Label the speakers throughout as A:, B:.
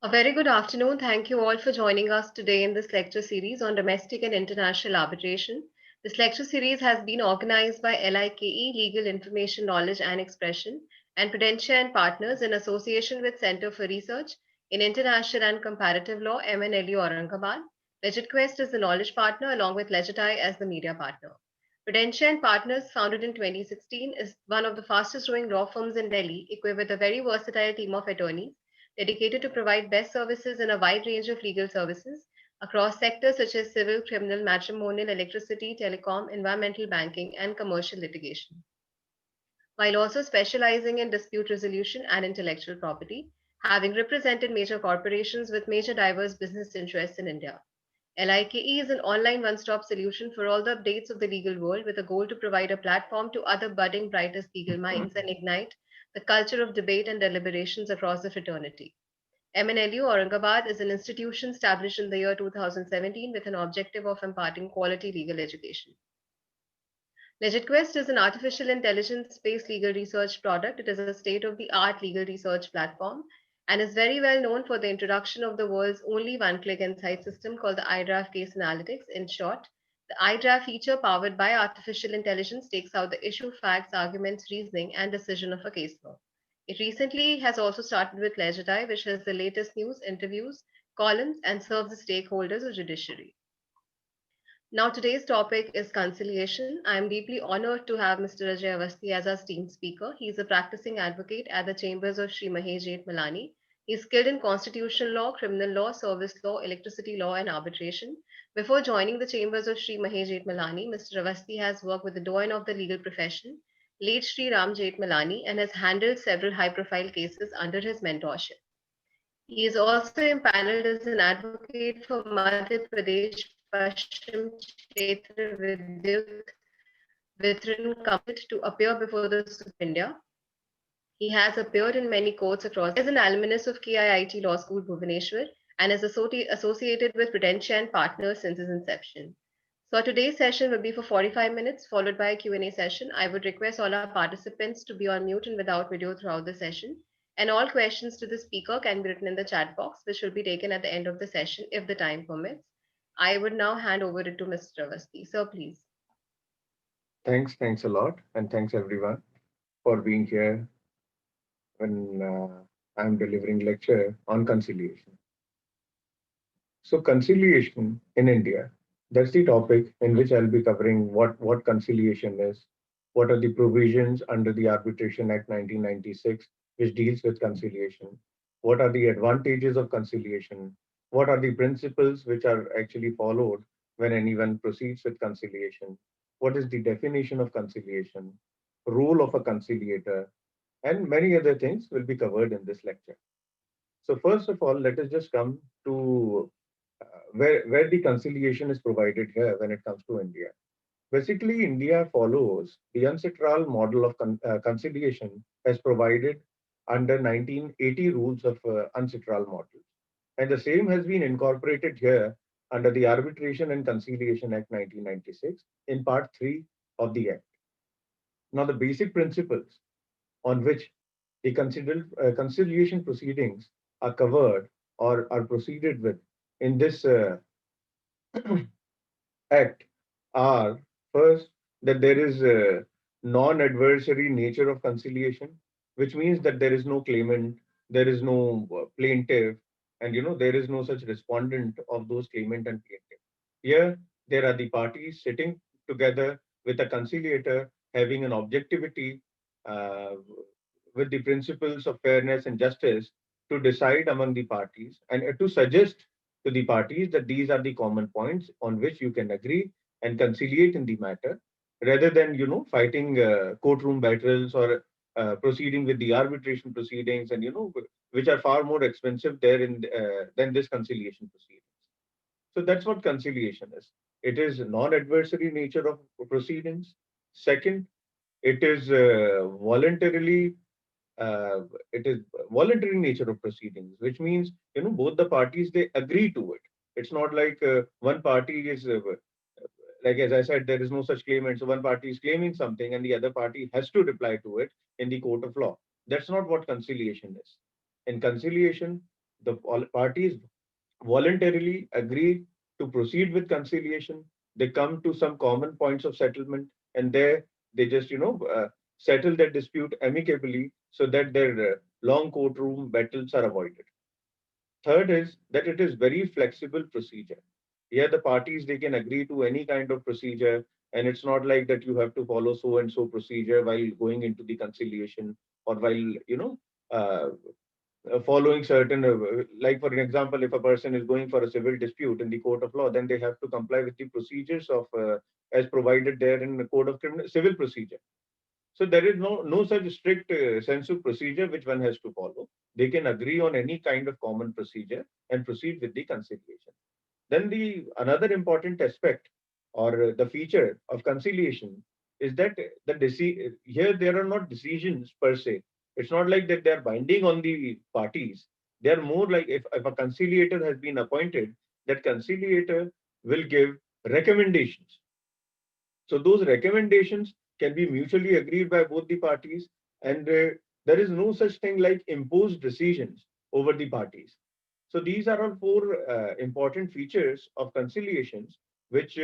A: A very good afternoon. Thank you all for joining us today in this lecture series on domestic and international arbitration. This lecture series has been organized by LIKE, Legal Information Knowledge and Expression, and Prudential and Partners in association with Center for Research in International and Comparative Law, MNLU Aurangabad. LegitQuest is the knowledge partner along with Legitai as the media partner. Prudential and Partners, founded in 2016, is one of the fastest growing law firms in Delhi, equipped with a very versatile team of attorneys dedicated to provide best services in a wide range of legal services across sectors such as civil, criminal, matrimonial, electricity, telecom, environmental banking, and commercial litigation, while also specializing in dispute resolution and intellectual property, having represented major corporations with major diverse business interests in India. LIKE is an online one stop solution for all the updates of the legal world with a goal to provide a platform to other budding brightest legal minds and ignite the culture of debate and deliberations across the fraternity. MNLU Aurangabad is an institution established in the year 2017 with an objective of imparting quality legal education. LegitQuest is an artificial intelligence-based legal research product. It is a state-of-the-art legal research platform and is very well known for the introduction of the world's only one-click insight system called the iDraft Case Analytics. In short, the iDraft feature powered by artificial intelligence takes out the issue, facts, arguments, reasoning, and decision of a case law. It recently has also started with Legitai, which has the latest news, interviews, columns, and serves the stakeholders of judiciary. Now, today's topic is conciliation. I am deeply honored to have Mr. Ajay Avasthi as our esteemed speaker. He is a practicing advocate at the chambers of Sri Mahesh Malani. He is skilled in constitutional law, criminal law, service law, electricity law, and arbitration. Before joining the chambers of Sri Mahesh Malani, Mr. Avasthi has worked with the doyen of the legal profession, late Sri Ram Malani, and has handled several high-profile cases under his mentorship. He is also empaneled as an advocate for Madhya Pradesh Paschim Kshetra Vidyut Vitran Company Limited to appear before the Supreme Court of India. He has appeared in many courts across. He is an alumnus of KIIT Law School, Bhubaneswar, and is associated with Prudential and Partners since its inception. So today's session will be for 45 minutes, followed by a Q&A session. I would request all our participants to be on mute and without video throughout the session. And all questions to the speaker can be written in the chat box, which will be taken at the end of the session if the time permits. I would now hand over it to Mr. Avasthi. Sir, please.
B: Thanks a lot, and thanks everyone for being here when I'm delivering lecture on conciliation. So conciliation in India, that's the topic in which I'll be covering what conciliation is, what are the provisions under the Arbitration Act 1996 which deals with conciliation, what are the advantages of conciliation, what are the principles which are actually followed when anyone proceeds with conciliation, what is the definition of conciliation, role of a conciliator, and many other things will be covered in this lecture. So first of all, let us just come to where the conciliation is provided here when it comes to India. Basically, India follows the UNCITRAL model of conciliation as provided under 1980 rules of UNCITRAL model. And the same has been incorporated here under the Arbitration and Conciliation Act 1996 in Part 3 of the Act. Now, the basic principles on which the conciliation proceedings are covered or are proceeded with in this act are first that there is a non-adversary nature of conciliation, which means that there is no claimant, there is no plaintiff, and there is no such respondent of those claimant and plaintiff. Here, there are the parties sitting together with a conciliator having an objectivity uh, with the principles of fairness and justice to decide among the parties and to suggest to the parties that these are the common points on which you can agree and conciliate in the matter rather than fighting courtroom battles or proceeding with the arbitration proceedings and which are far more expensive there in than this conciliation proceedings. So that's what conciliation is. It is non-adversary nature of proceedings. Second, it is uh, voluntary nature of proceedings, which means both the parties they agree to it. It's not like one party is like as I said, there is no such claimant. So one party is claiming something and the other party has to reply to it in the court of law. That's not what conciliation is. In conciliation, The parties voluntarily agree to proceed with conciliation. They come to some common points of settlement, and there they just settle their dispute amicably so that their long courtroom battles are avoided. Third is that it is very flexible procedure. Here the parties, they can agree to any kind of procedure, and it's not like that you have to follow so and so procedure while going into the conciliation, or while uh, following certain, like for an example, if a person is going for a civil dispute in the court of law, then they have to comply with the procedures of as provided there in the code of criminal civil procedure. So there is no such strict sense of procedure which one has to follow. They can agree on any kind of common procedure and proceed with the conciliation. Then the another important aspect, or the feature of conciliation, is that here there are not decisions per se. It's not like that they are binding on the parties. They are more like, if a conciliator has been appointed, that conciliator will give recommendations. So those recommendations can be mutually agreed by both the parties, and there is no such thing like imposed decisions over the parties. So these are all four important features of conciliations, which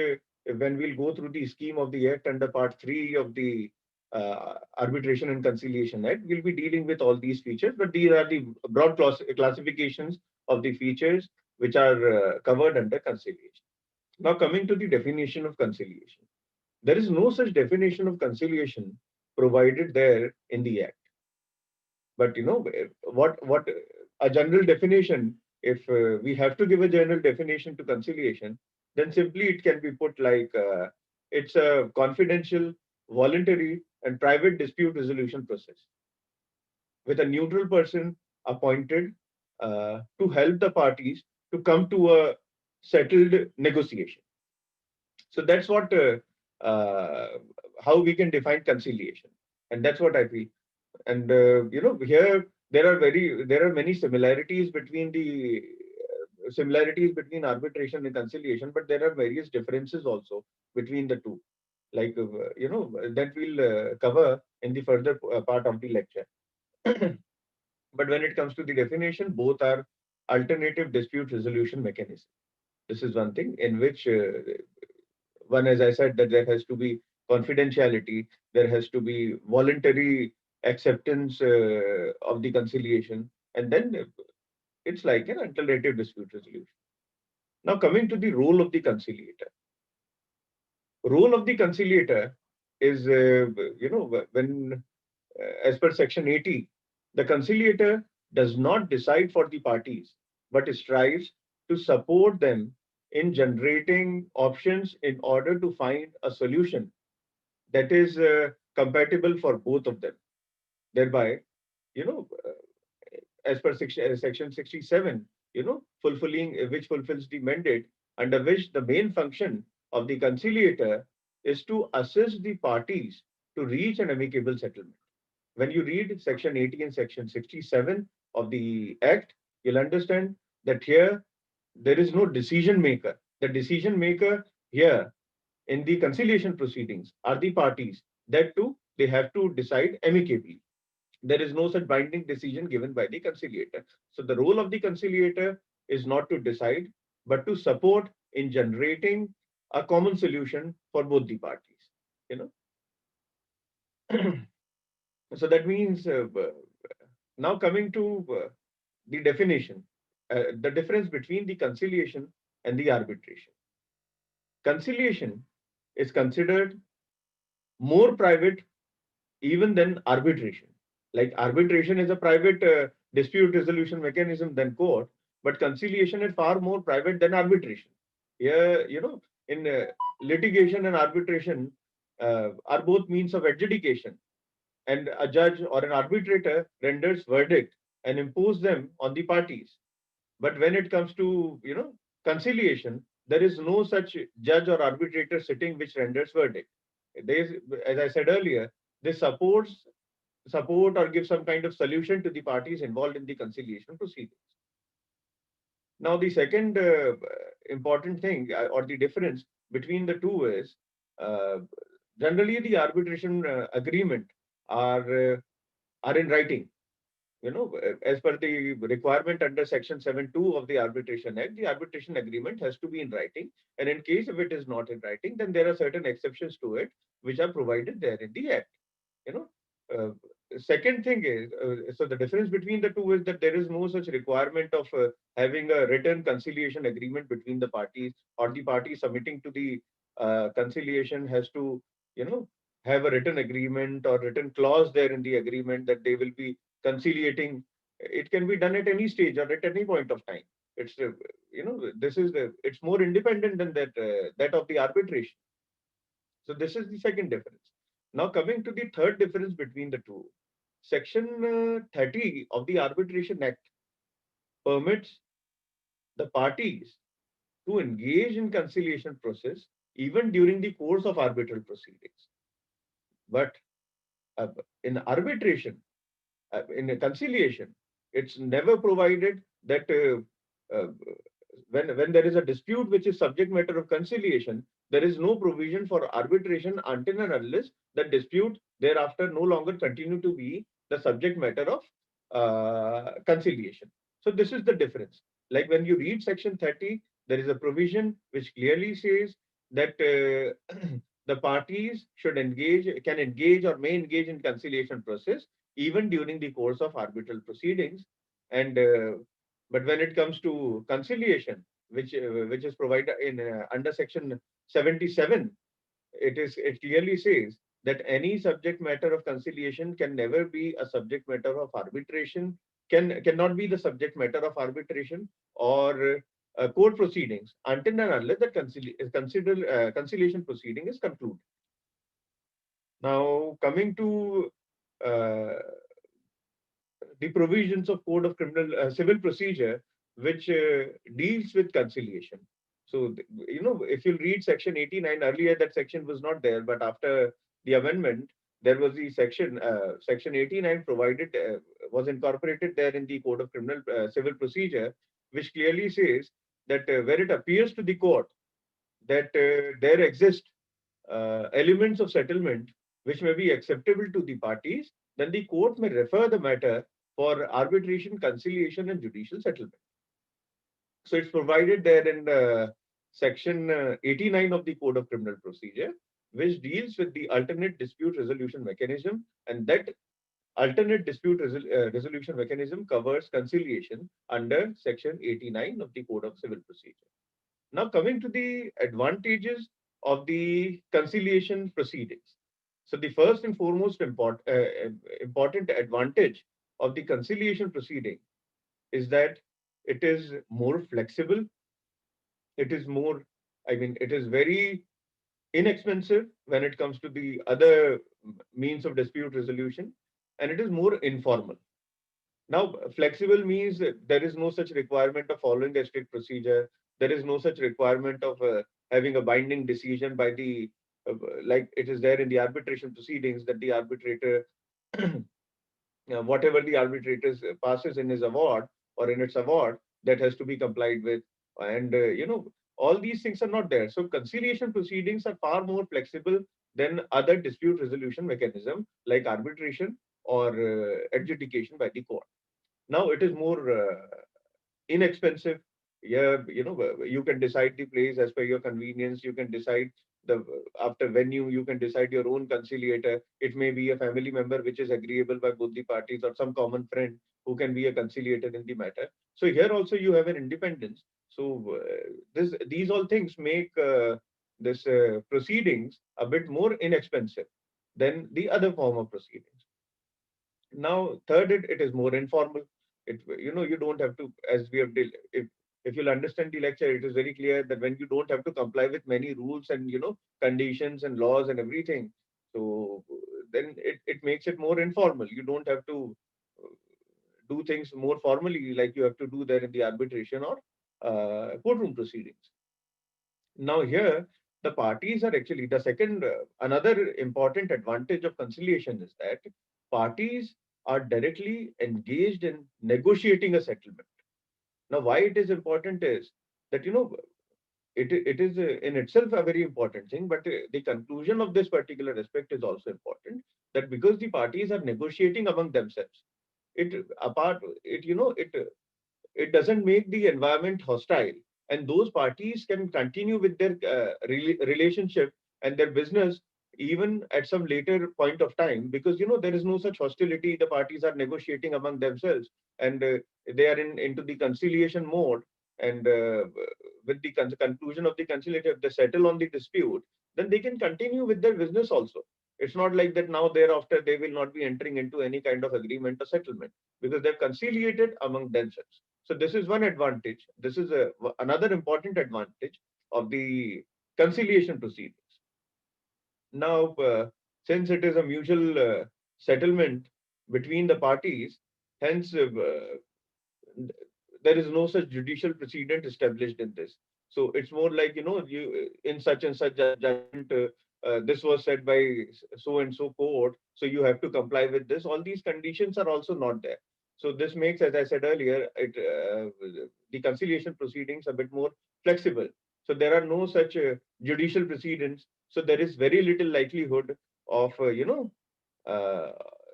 B: when we'll go through the scheme of the Act under Part 3 of the Arbitration and Conciliation Act, we'll be dealing with all these features, but these are the broad classifications of the features which are covered under conciliation. Now coming to the definition of conciliation. There is no such definition of conciliation provided there in the Act. But what a general definition, if we have to give a general definition to conciliation, then simply it can be put like it's a confidential, voluntary, and private dispute resolution process with a neutral person appointed to help the parties to come to a settled negotiation. So that's what how we can define conciliation, and that's what I feel. And here there are many similarities between arbitration and conciliation, but there are various differences also between the two. Like that we'll cover in the further part of the lecture. But when it comes to the definition, both are alternative dispute resolution mechanism. This is one thing in which one, as I said, that there has to be confidentiality, there has to be voluntary acceptance of the conciliation, and then it's like an alternative dispute resolution. Now, coming to the role of the conciliator. Role of the conciliator is, when, as per Section 80, the conciliator does not decide for the parties, but strives to support them in generating options in order to find a solution that is compatible for both of them. Thereby, as per Section 67, fulfilling which fulfills the mandate under which the main function of the conciliator is to assist the parties to reach an amicable settlement. When you read Section 80 and Section 67 of the Act, you'll understand that here there is no decision maker. The decision maker here in the conciliation proceedings are the parties. That too, they have to decide amicably. There is no such binding decision given by the conciliator. So the role of the conciliator is not to decide, but to support in generating a common solution for both the parties. You know, so that means now coming to the definition, the difference between the conciliation and the arbitration. Conciliation is considered more private even than arbitration. Like arbitration is a private dispute resolution mechanism than court, but conciliation is far more private than arbitration. Here, in litigation and arbitration are both means of adjudication, and a judge or an arbitrator renders verdict and impose them on the parties. But when it comes to conciliation, there is no such judge or arbitrator sitting which renders verdict. They, as I said earlier, they support or give some kind of solution to the parties involved in the conciliation proceedings. Now, the second important thing or the difference between the two is uh, generally the arbitration agreement are in writing, as per the requirement under Section 7(2) of the Arbitration Act, the arbitration agreement has to be in writing. And in case if it is not in writing, then there are certain exceptions to it, which are provided there in the Act. You know, Second thing is, so the difference between the two is that there is no such requirement of having a written conciliation agreement between the parties, or the party submitting to the conciliation has to, you know, have a written agreement or written clause there in the agreement that they will be conciliating. It can be done at any stage or at any point of time. It's this is it's more independent than that of the arbitration. So this is the second difference. Now coming to the third difference between the two, Section 30 of the Arbitration Act permits the parties to engage in conciliation process even during the course of arbitral proceedings. But uh, in arbitration, in a conciliation, it's never provided that when there is a dispute which is subject matter of conciliation, there is no provision for arbitration until and unless the dispute thereafter no longer continue to be the subject matter of conciliation. So this is the difference. Like when you read Section 30, there is a provision which clearly says that the parties can engage or may engage in conciliation process even during the course of arbitral proceedings. And but when it comes to conciliation, which is provided in under Section 77, it clearly says that any subject matter of conciliation can never be a subject matter of arbitration, cannot be the subject matter of arbitration or court proceedings until and unless the conciliation proceeding is concluded. Now, coming to uh, the provisions of Code of Criminal Civil Procedure, which deals with conciliation. So, if you read Section 89, earlier that section was not there, but after the amendment, there was the Section 89 was incorporated there in the Code of Criminal Civil Procedure, which clearly says that where it appears to the court that there exist elements of settlement which may be acceptable to the parties, then the court may refer the matter for arbitration, conciliation, and judicial settlement. So it's provided there in Section 89 of the Code of Criminal Procedure, which deals with the alternate dispute resolution mechanism, and that alternate resolution mechanism covers conciliation under Section 89 of the Code of Civil Procedure. Now, coming to the advantages of the conciliation proceedings. So, the first and foremost important advantage of the conciliation proceeding is that it is more flexible. It is more, it is very inexpensive when it comes to the other means of dispute resolution, and it is more informal. Now, flexible means that there is no such requirement of following a strict procedure. There is no such requirement of having a binding decision by uh, like it is there in the arbitration proceedings, that the arbitrator, whatever the arbitrator passes in his award or in its award, that has to be complied with. And, all these things are not there. So conciliation proceedings are far more flexible than other dispute resolution mechanism like arbitration or adjudication by the court. Now it is more inexpensive. Yeah, you can decide the place as per your convenience. You can decide the after venue. You can decide your own conciliator. It may be a family member which is agreeable by both the parties, or some common friend who can be a conciliator in the matter. So here also you have an independence. So these all things make this proceedings a bit more inexpensive than the other form of proceedings. Now, third, it is more informal. You don't have to, as we have if you'll understand the lecture, it is very clear that when you don't have to comply with many rules and conditions and laws and everything, so then it makes it more informal. You don't have to uh, do things more formally like you have to do there in the arbitration or courtroom proceedings. Now here, the parties are actually the second, another important advantage of conciliation is that parties are directly engaged in negotiating a settlement. Now, why it is important is that, it is in itself a very important thing, but the conclusion of this particular aspect is also important, that because the parties are negotiating among themselves, it doesn't make the environment hostile, and those parties can continue with their relationship and their business even at some later point of time, because there is no such hostility. The parties are negotiating among themselves, and they are into the conciliation mode, and with the conclusion of the conciliation, if they settle on the dispute, then they can continue with their business also. It's not like that now thereafter they will not be entering into any kind of agreement or settlement, because they've conciliated among themselves. So this is one advantage. This is another important advantage of the conciliation proceedings. Now, since it is a mutual settlement between the parties, hence there is no such judicial precedent established in this. So it's more like, you in such and such judgment, this was said by so and so court, so you have to comply with this. All these conditions are also not there. So this makes, as I said earlier, the conciliation proceedings a bit more flexible. So there are no such judicial precedents. So there is very little likelihood of, uh,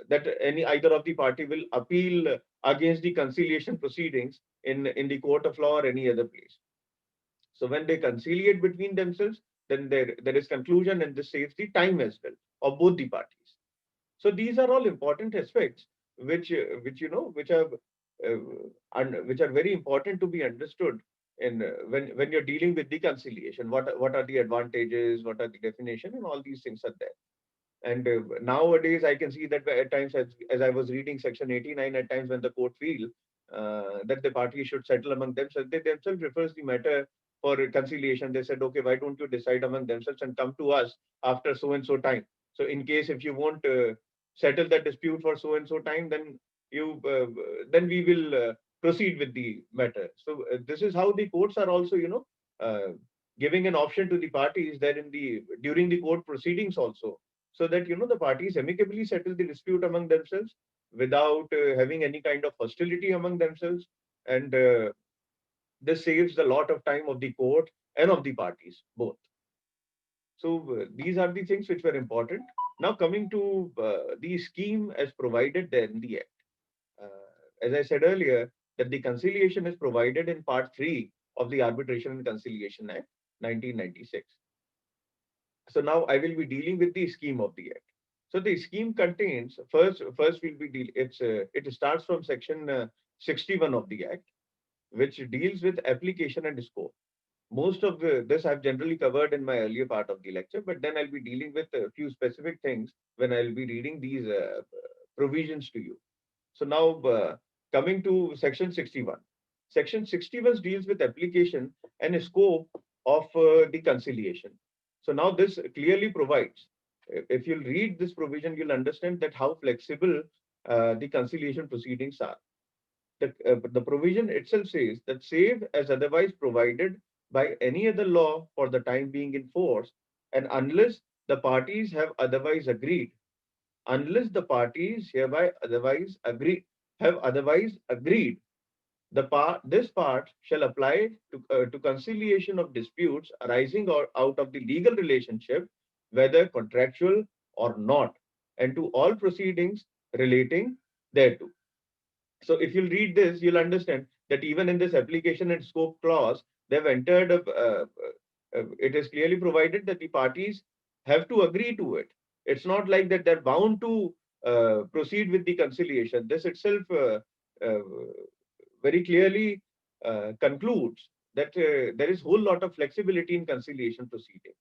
B: that any either of the party will appeal against the conciliation proceedings in the court of law or any other place. So when they conciliate between themselves, then there is conclusion, and this saves the time as well of both the parties. So these are all important aspects which are which are very important to be understood in when you're dealing with the conciliation. What are the advantages? What are the definition? And all these things are there. And nowadays, I can see that at times, as I was reading Section 89, at times when the court feel that the parties should settle among themselves, they themselves refers the matter for conciliation. They said, okay, why don't you decide among themselves and come to us after so and so time? So in case if you won't settle that dispute for so and so time, then we will proceed with the matter. So this is how the courts are also, giving an option to the parties that during the court proceedings also, so that the parties amicably settle the dispute among themselves without having any kind of hostility among themselves, and this saves a lot of time of the court and of the parties both. So these are the things which were important. Now coming to the scheme as provided there in the act, as I said earlier, that the conciliation is provided in part 3 of the Arbitration and Conciliation Act 1996. So now I will be dealing with the scheme of the act. So the scheme contains first we'll be deal. It starts from section 61 of the act, which deals with application and scope. Most of this I've generally covered in my earlier part of the lecture, but then I'll be dealing with a few specific things when I'll be reading these provisions to you. So now coming to section 61. Section 61 deals with application and scope of the conciliation. So now this clearly provides, if you'll read this provision, you'll understand that how flexible the conciliation proceedings are. The provision itself says that save as otherwise provided by any other law for the time being in force, and unless the parties have otherwise agreed, unless the parties hereby otherwise agree have otherwise agreed, this part shall apply to conciliation of disputes arising out of the legal relationship, whether contractual or not, and to all proceedings relating thereto. So if you'll read this, you'll understand that even in this application and scope clause, they've entered it is clearly provided that the parties have to agree to it. It's not like that they're bound to proceed with the conciliation. This itself uh, very clearly concludes that there is a whole lot of flexibility in conciliation proceedings.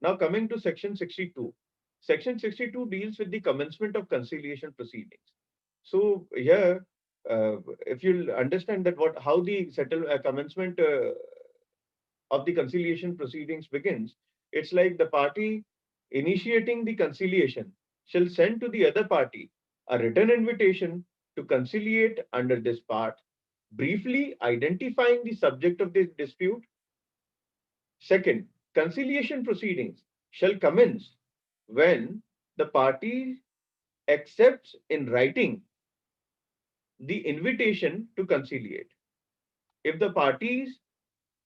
B: Now coming to section 62. Section 62 deals with the commencement of conciliation proceedings. So here, if you understand that how the commencement of the conciliation proceedings begins, it's like the party initiating the conciliation shall send to the other party a written invitation to conciliate under this part, briefly identifying the subject of the dispute. Second, conciliation proceedings shall commence when the party accepts in writing the invitation to conciliate. If the parties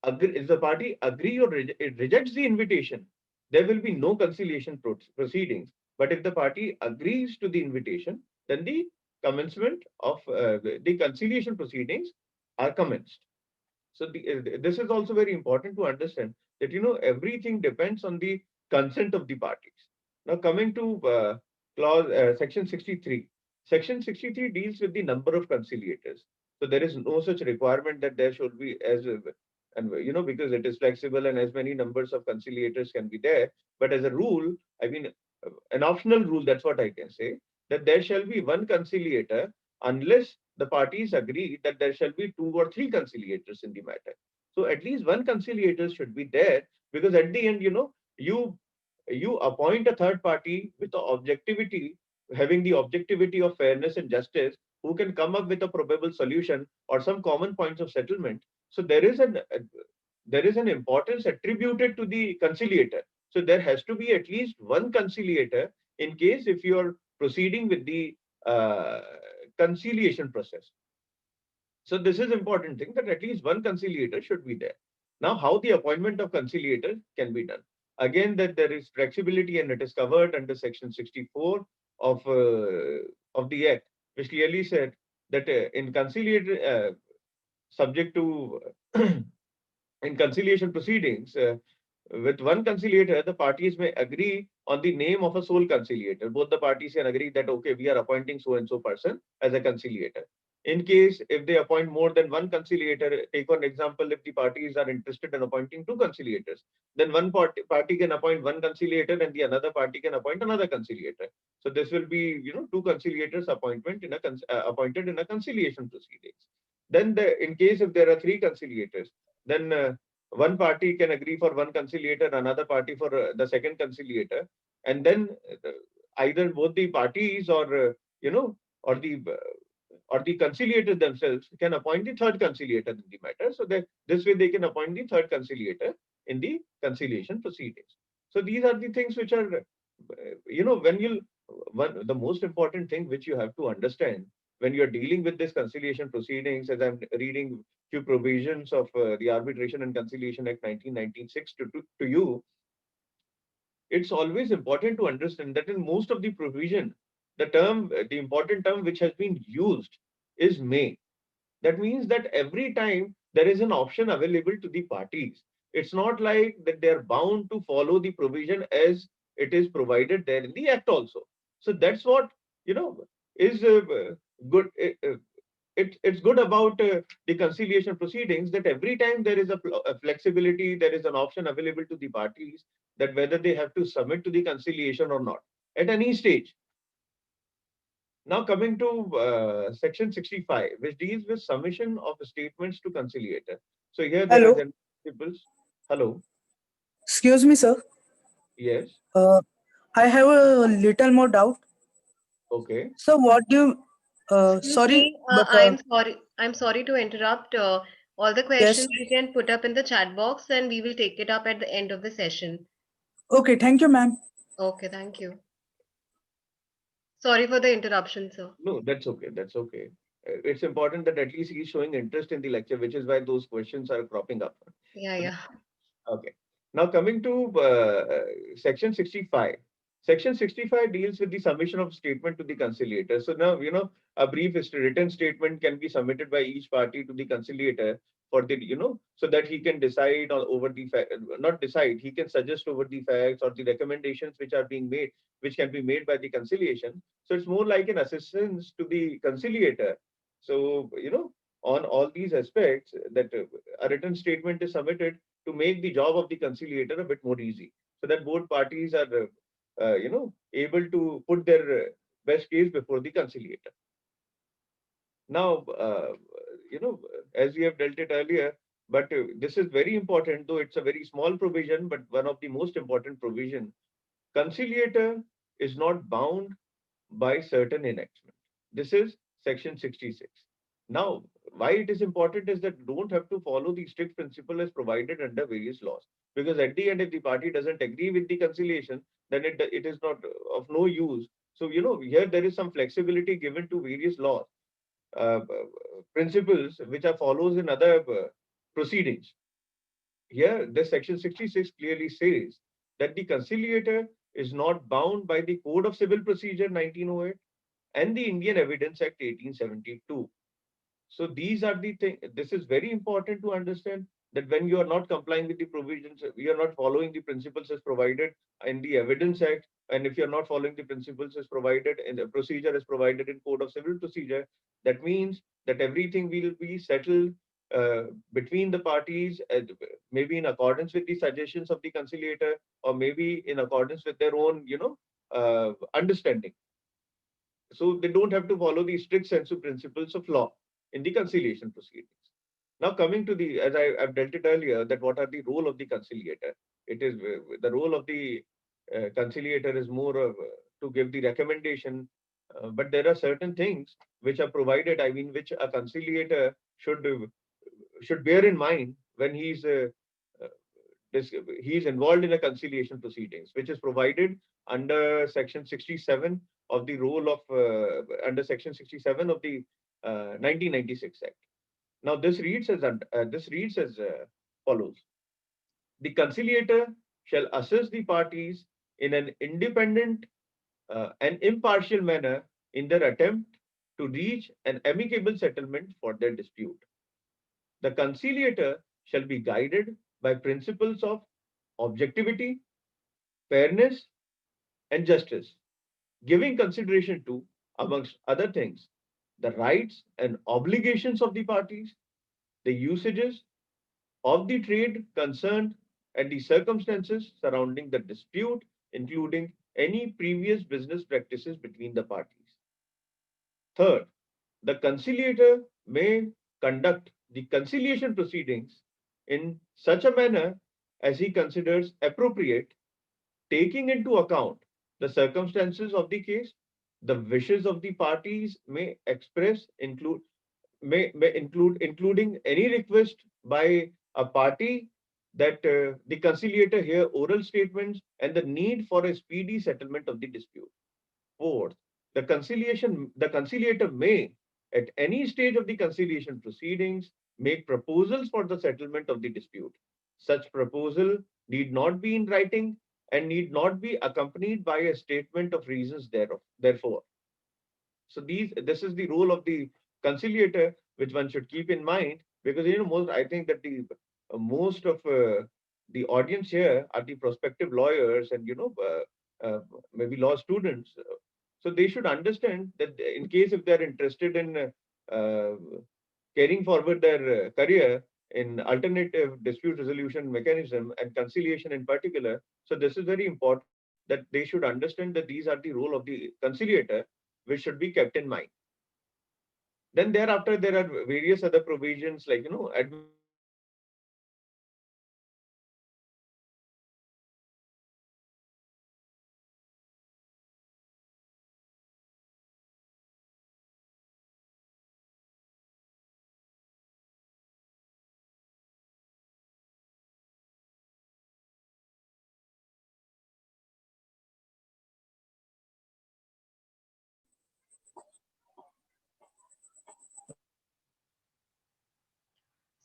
B: if the party agree or rejects the invitation, there will be no conciliation proceedings. But if the party agrees to the invitation, then the commencement of the conciliation proceedings are commenced. So this is also very important to understand that everything depends on the consent of the parties. Now coming to clause section 63. Section 63 deals with the number of conciliators. So there is no such requirement that there should be and because it is flexible and as many numbers of conciliators can be there. But as a rule, I mean, an optional rule, that's what I can say, that there shall be one conciliator unless the parties agree that there shall be two or three conciliators in the matter. So at least one conciliator should be there, because at the end, you appoint a third party with the objectivity, having the objectivity of fairness and justice, who can come up with a probable solution or some common points of settlement. So there is an importance attributed to the conciliator. So there has to be at least one conciliator in case if you are proceeding with the uh, conciliation process. So this is important thing, that at least one conciliator should be there. Now, how the appointment of conciliator can be done? Again, that there is flexibility, and it is covered under section 64 of the Act, which clearly said that in conciliator subject to in conciliation proceedings, with one conciliator, the parties may agree on the name of a sole conciliator. Both the parties can agree that, okay, we are appointing so and so person as a conciliator. In case if they appoint more than one conciliator, take one example, if the parties are interested in appointing two conciliators, then one party can appoint one conciliator and the another party can appoint another conciliator. So this will be, two conciliators appointed in a conciliation proceedings. Then in case if there are three conciliators, then one party can agree for one conciliator, another party for the second conciliator, and then either both the parties or the conciliators themselves can appoint the third conciliator in the matter. So that this way they can appoint the third conciliator in the conciliation proceedings. So these are the things which are, when the most important thing which you have to understand when you're dealing with this conciliation proceedings, as I'm reading few provisions of the Arbitration and Conciliation Act 1996 to you, it's always important to understand that in most of the provision, the important term which has been used is may. That means that every time there is an option available to the parties. It's not like that they're bound to follow the provision as it is provided there in the act also. So that's what is good. It's good about the conciliation proceedings, that every time there is a flexibility, there is an option available to the parties that whether they have to submit to the conciliation or not at any stage. Now coming to section 65, which deals with submission of statements to conciliator. So here there are
C: Hello.
B: general principles. Hello.
C: Excuse me, sir.
B: Yes.
C: Uh, I have a little more doubt.
B: Okay.
C: So, what do you?
A: Excuse
C: Sorry,
A: me,
C: but
A: I'm sorry. I'm sorry to interrupt. All the
C: yes.
A: questions you can put up in the chat box, and we will take it up at the end of the session.
C: Okay, thank you, ma'am.
A: Okay, thank you. Sorry for the interruption, sir.
B: No, that's okay. That's okay. It's important that at least he's showing interest in the lecture, which is why those questions are cropping up.
A: Yeah,
B: So
A: yeah.
B: okay. Now coming to section 65. Section 65 deals with the submission of statement to the conciliator. So now, a brief written statement can be submitted by each party to the conciliator for so that he can decide on over the not decide, he can suggest over the facts or the recommendations which are being made, which can be made by the conciliation. So it's more like an assistance to the conciliator. So, on all these aspects, that a written statement is submitted to make the job of the conciliator a bit more easy, so that both parties are able to put their best case before the conciliator. Now as we have dealt it earlier, but this is very important, though it's a very small provision, but one of the most important provision. Conciliator is not bound by certain enactment. This is section 66. Now, why it is important is that don't have to follow the strict principle as provided under various laws. Because at the end, if the party doesn't agree with the conciliation, then it is not of no use. So, here there is some flexibility given to various laws, principles which are follows in other proceedings. Here, this section 66 clearly says that the conciliator is not bound by the Code of Civil Procedure 1908, and the Indian Evidence Act 1872. So these are the things. This is very important to understand that when you are not complying with the provisions, you are not following the principles as provided in the Evidence Act, and if you are not following the principles as provided in the procedure as provided in Code of Civil Procedure, that means that everything will be settled between the parties, maybe in accordance with the suggestions of the conciliator, or maybe in accordance with their own, understanding. So they don't have to follow the strict sensu principles of law in the conciliation proceedings. Now coming to the, as I've dealt it earlier, that what are the role of the conciliator? It is the role of the conciliator is more of to give the recommendation, but there are certain things which are provided. I mean, which a conciliator should bear in mind when uh, he's involved in a conciliation proceedings, which is provided under Section 67 of the role of under Section 67 of the 1996 Act. Now this reads as follows: the conciliator shall assess the parties in an independent and impartial manner in their attempt to reach an amicable settlement for their dispute. The conciliator shall be guided by principles of objectivity, fairness, and justice, giving consideration to, amongst other things, the rights and obligations of the parties, the usages of the trade concerned, and the circumstances surrounding the dispute, including any previous business practices between the parties. Third, the conciliator may conduct the conciliation proceedings in such a manner as he considers appropriate, taking into account the circumstances of the case, the wishes of the parties may express may include including any request by a party that the conciliator hear oral statements and the need for a speedy settlement of the dispute. Fourth, the conciliator may, at any stage of the conciliation proceedings, make proposals for the settlement of the dispute. Such proposal need not be in writing and need not be accompanied by a statement of reasons thereof. Therefore, so this is the role of the conciliator, which one should keep in mind, because most I think that the most of the audience here are the prospective lawyers and maybe law students. So they should understand that in case if they're interested in uh, carrying forward their career in alternative dispute resolution mechanism and conciliation in particular, so this is very important that they should understand that these are the role of the conciliator, which should be kept in mind. Then thereafter, there are various other provisions like,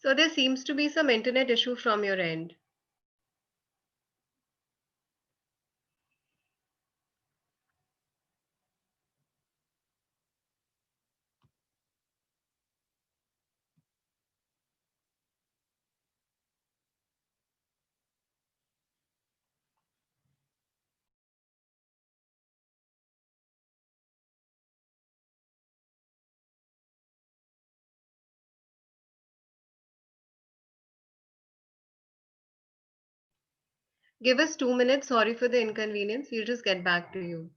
A: So there seems to be some internet issue from your end. Give us 2 minutes. Sorry for the inconvenience. We'll just get back to you.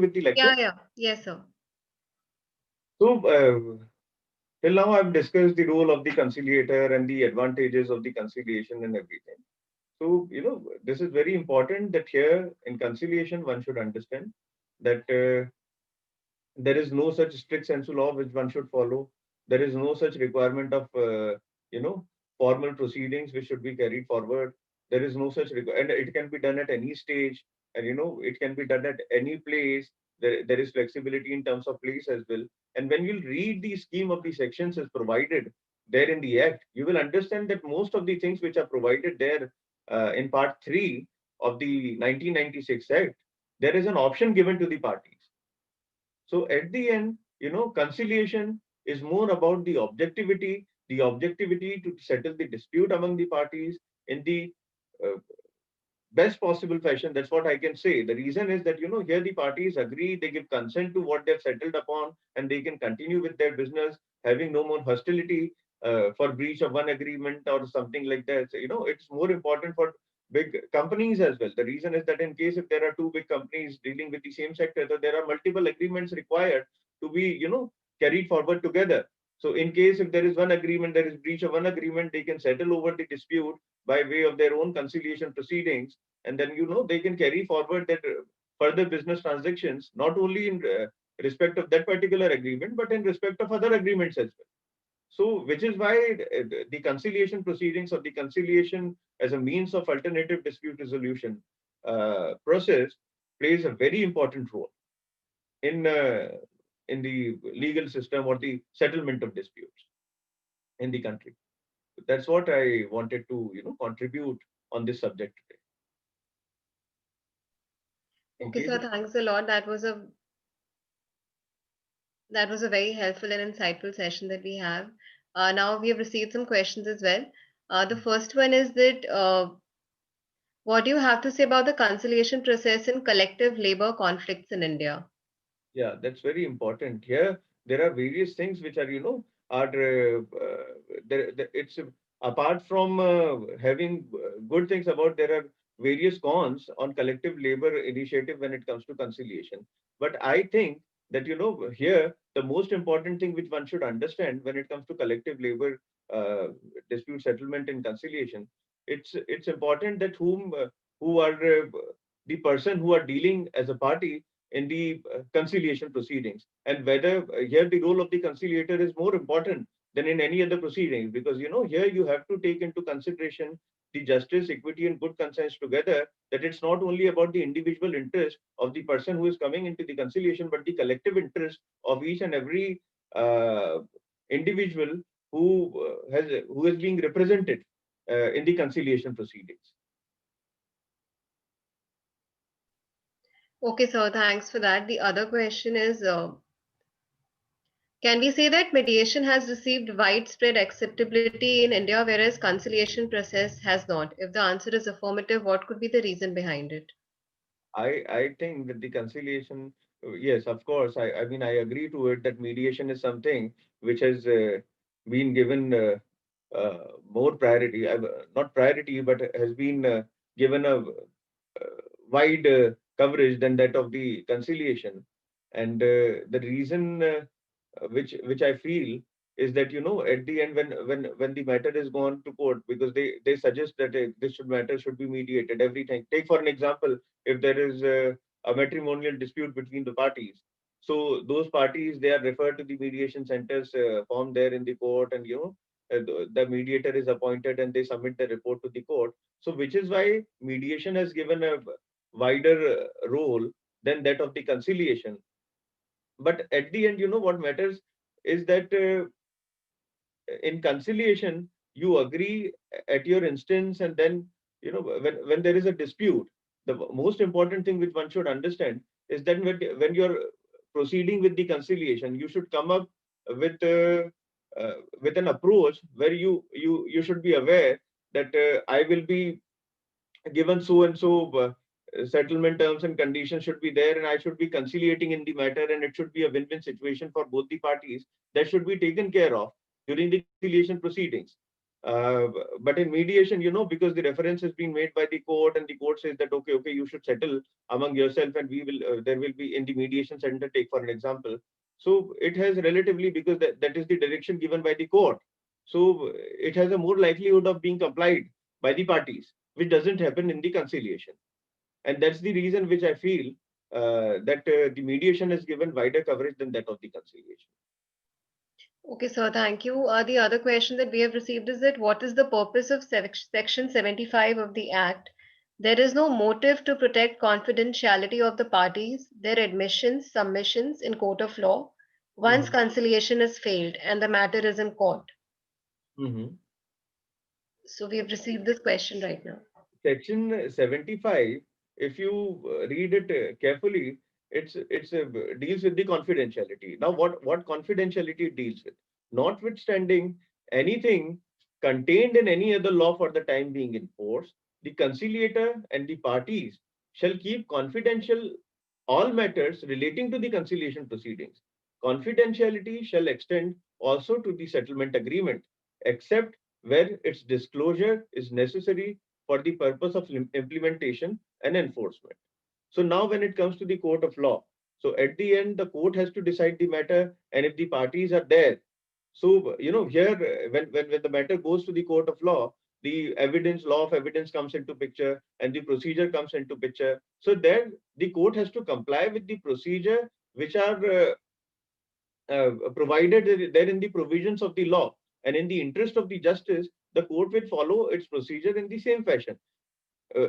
B: with the lecture?
A: Yeah. Yes, sir.
B: So, till now, I've discussed the role of the conciliator and the advantages of the conciliation and everything. So, this is very important that here in conciliation, one should understand that there is no such strict sensu law which one should follow. There is no such requirement of, formal proceedings which should be carried forward. There is no such, and it can be done at any stage, and it can be done at any place. There is flexibility in terms of place as well. And when you read the scheme of the sections as provided there in the Act, you will understand that most of the things which are provided there in Part 3 of the 1996 Act, there is an option given to the parties. So at the end, conciliation is more about the objectivity to settle the dispute among the parties in the uh, best possible fashion. That's what I can say. The reason is that, here the parties agree, they give consent to what they've settled upon, and they can continue with their business, having no more hostility for breach of one agreement or something like that. So, it's more important for big companies as well. The reason is that in case if there are two big companies dealing with the same sector, so there are multiple agreements required to be, carried forward together. So in case if there is one agreement, there is breach of one agreement, they can settle over the dispute by way of their own conciliation proceedings, and then they can carry forward that further business transactions, not only in respect of that particular agreement, but in respect of other agreements as well. So, which is why the conciliation proceedings or the conciliation as a means of alternative dispute resolution process plays a very important role in the legal system or the settlement of disputes in the country. That's what I wanted to contribute on this subject today. In
A: Okay,
B: case
A: sir. Thanks a lot. That was a very helpful and insightful session that we have. Now we have received some questions as well. The first one is that what do you have to say about the conciliation process in collective labor conflicts in India?
B: Yeah, that's very important. Here, there are various things which are, are it's apart from having good things about, there are various cons on collective labor initiative when it comes to conciliation. But I think that, here, the most important thing which one should understand when it comes to collective labor dispute settlement and conciliation, it's important that who are the person who are dealing as a party in the conciliation proceedings, and whether here the role of the conciliator is more important than in any other proceedings, because here you have to take into consideration the justice, equity, and good conscience together, that it's not only about the individual interest of the person who is coming into the conciliation, but the collective interest of each and every uh, individual who is being represented in the conciliation proceedings.
A: Okay, sir. Thanks for that. The other question is, can we say that mediation has received widespread acceptability in India, whereas conciliation process has not? If the answer is affirmative, what could be the reason behind it?
B: I think that the conciliation, yes, of course. I mean, I agree to it that mediation is something which has been given more priority, not priority, but has been given a wide coverage than that of the conciliation. And the reason which I feel is that at the end when the matter is gone to court, because they suggest that matter should be mediated. Everything. Take for an example, if there is a matrimonial dispute between the parties, so those parties, they are referred to the mediation centers formed there in the court, and the mediator is appointed and they submit the report to the court. So which is why mediation has given a wider role than that of the conciliation. But at the end, what matters is that in conciliation, you agree at your instance, and then when there is a dispute, the most important thing which one should understand is that when you're proceeding with the conciliation, you should come up with uh, with an approach where you should be aware that I will be given so and so settlement terms and conditions should be there, and I should be conciliating in the matter, and it should be a win-win situation for both the parties. That should be taken care of during the conciliation proceedings. But in mediation, because the reference has been made by the court and the court says that, okay, you should settle among yourself and we will, there will be in the mediation center, take for an example. So it has relatively, because that is the direction given by the court. So it has a more likelihood of being complied by the parties, which doesn't happen in the conciliation. And that's the reason which I feel that the mediation is given wider coverage than that of the conciliation.
A: Okay, sir, thank you. The other question that we have received is that what is the purpose of Section 75 of the Act? There is no motive to protect confidentiality of the parties, their admissions, submissions in court of law, once
B: Mhm.
A: conciliation has failed and the matter is in court.
B: Mhm.
A: So we have received this question right now.
B: Section 75, if you read it carefully, it's deals with the confidentiality. Now, what confidentiality it deals with? Notwithstanding anything contained in any other law for the time being in force, the conciliator and the parties shall keep confidential all matters relating to the conciliation proceedings. Confidentiality shall extend also to the settlement agreement, except where its disclosure is necessary for the purpose of implementation and enforcement. So now when it comes to the court of law, so at the end, the court has to decide the matter, and if the parties are there, so here when the matter goes to the court of law, the law of evidence comes into picture, and the procedure comes into picture. So then the court has to comply with the procedure which are provided there in the provisions of the law, and in the interest of the justice, the court will follow its procedure in the same fashion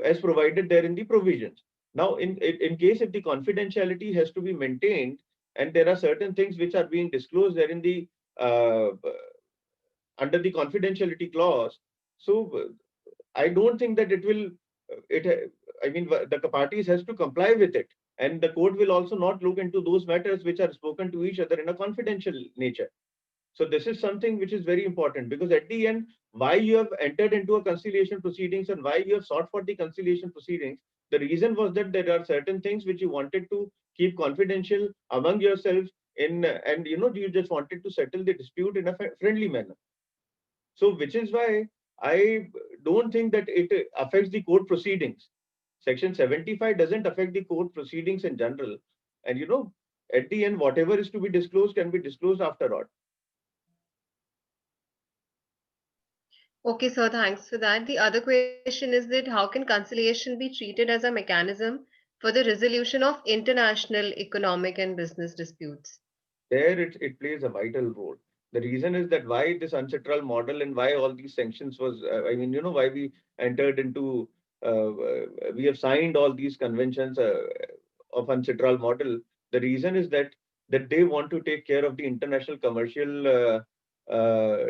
B: as provided there in the provisions. Now, in case if the confidentiality has to be maintained, and there are certain things which are being disclosed there in the under the confidentiality clause, so I don't think that it will. I mean, the parties has to comply with it, and the court will also not look into those matters which are spoken to each other in a confidential nature. So this is something which is very important, because at the end, why you have entered into a conciliation proceedings and why you have sought for the conciliation proceedings, the reason was that there are certain things which you wanted to keep confidential among yourselves and you just wanted to settle the dispute in a friendly manner. So which is why I don't think that it affects the court proceedings. Section 75 doesn't affect the court proceedings in general. And at the end, whatever is to be disclosed can be disclosed after all.
A: Okay, sir, thanks for that. The other question is that how can conciliation be treated as a mechanism for the resolution of international economic and business disputes?
B: There it plays a vital role. The reason is that why this UNCITRAL model and why all these sanctions was, I mean, why we entered into, we have signed all these conventions of UNCITRAL model. The reason is that they want to take care of the international commercial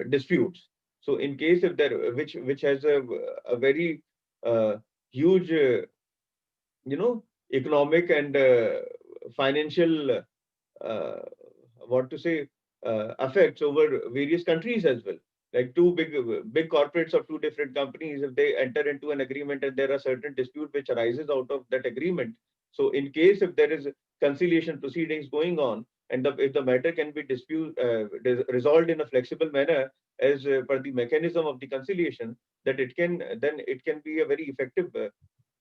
B: disputes. So in case if there, which has a very huge, economic and financial uh, what to say effects over various countries as well. Like two big corporates of two different companies, if they enter into an agreement and there are certain dispute which arises out of that agreement. So in case if there is conciliation proceedings going on, and if the matter can be resolved in a flexible manner as per the mechanism of the conciliation, that it can be a very effective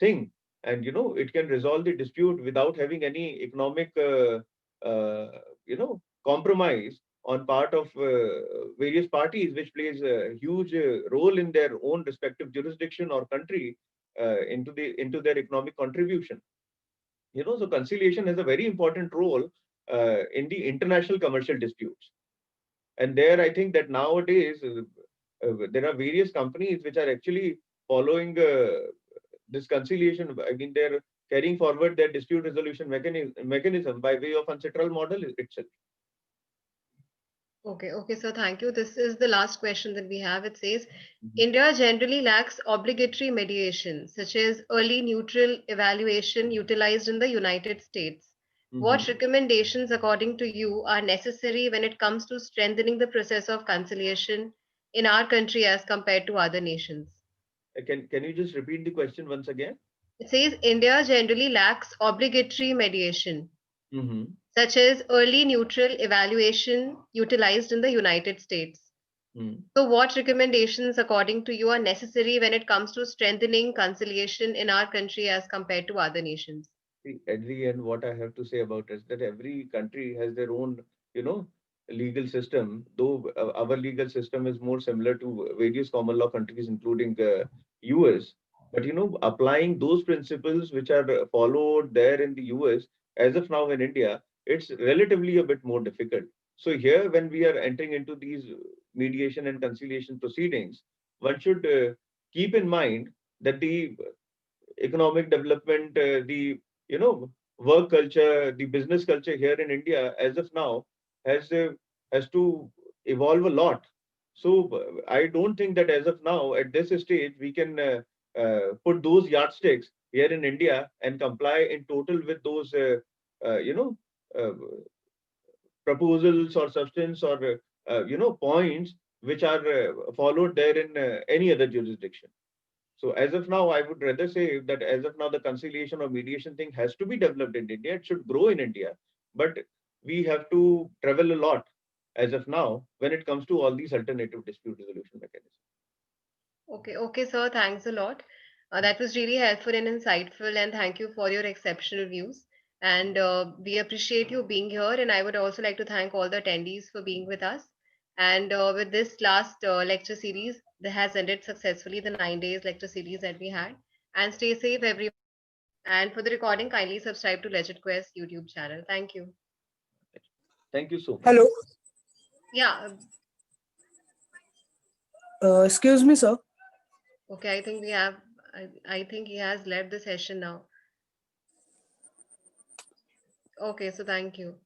B: thing, and it can resolve the dispute without having any economic uh, compromise on part of various parties, which plays a huge role in their own respective jurisdiction or country into their economic contribution. So conciliation has a very important role in the international commercial disputes. And there, I think that nowadays there are various companies which are actually following this conciliation. I mean, they're carrying forward their dispute resolution mechanism by way of UNCITRAL model itself.
A: Okay, so thank you. This is the last question that we have. It says,
B: Mhm.
A: India generally lacks obligatory mediation, such as early neutral evaluation utilized in the United States. What
B: Mhm.
A: recommendations, according to you, are necessary when it comes to strengthening the process of conciliation in our country as compared to other nations?
B: Can you just repeat the question once again?
A: It says India generally lacks obligatory mediation,
B: Mm-hmm.
A: such as early neutral evaluation utilized in the United States. So, what recommendations, according to you, are necessary when it comes to strengthening conciliation in our country as compared to other nations?
B: See, at the end, what I have to say about it is that every country has their own, you know, legal system. Though our legal system is more similar to various common law countries, including US. But applying those principles which are followed there in the US, as of now in India, it's relatively a bit more difficult. So here, when we are entering into these mediation and conciliation proceedings, one should keep in mind that the economic development, the work culture, the business culture here in India, as of now, has to evolve a lot. So I don't think that as of now, at this stage, we can put those yardsticks here in India and comply in total with those, uh, you know, uh, proposals or substance or points which are followed there in any other jurisdiction. So as of now, I would rather say that as of now, the conciliation or mediation thing has to be developed in India. It should grow in India, but we have to travel a lot as of now when it comes to all these alternative dispute resolution mechanisms.
A: Okay, sir. Thanks a lot. That was really helpful and insightful, and thank you for your exceptional views. And we appreciate you being here. And I would also like to thank all the attendees for being with us. And with this last lecture series, that has ended successfully the 9 days lecture series that we had. And stay safe, everyone. And for the recording, kindly subscribe to Legit Quest YouTube channel. Thank you.
B: Thank you so much.
C: Hello.
A: Yeah.
C: Excuse me, sir.
A: Okay. I think we have. I think he has left the session now. Okay. So thank you.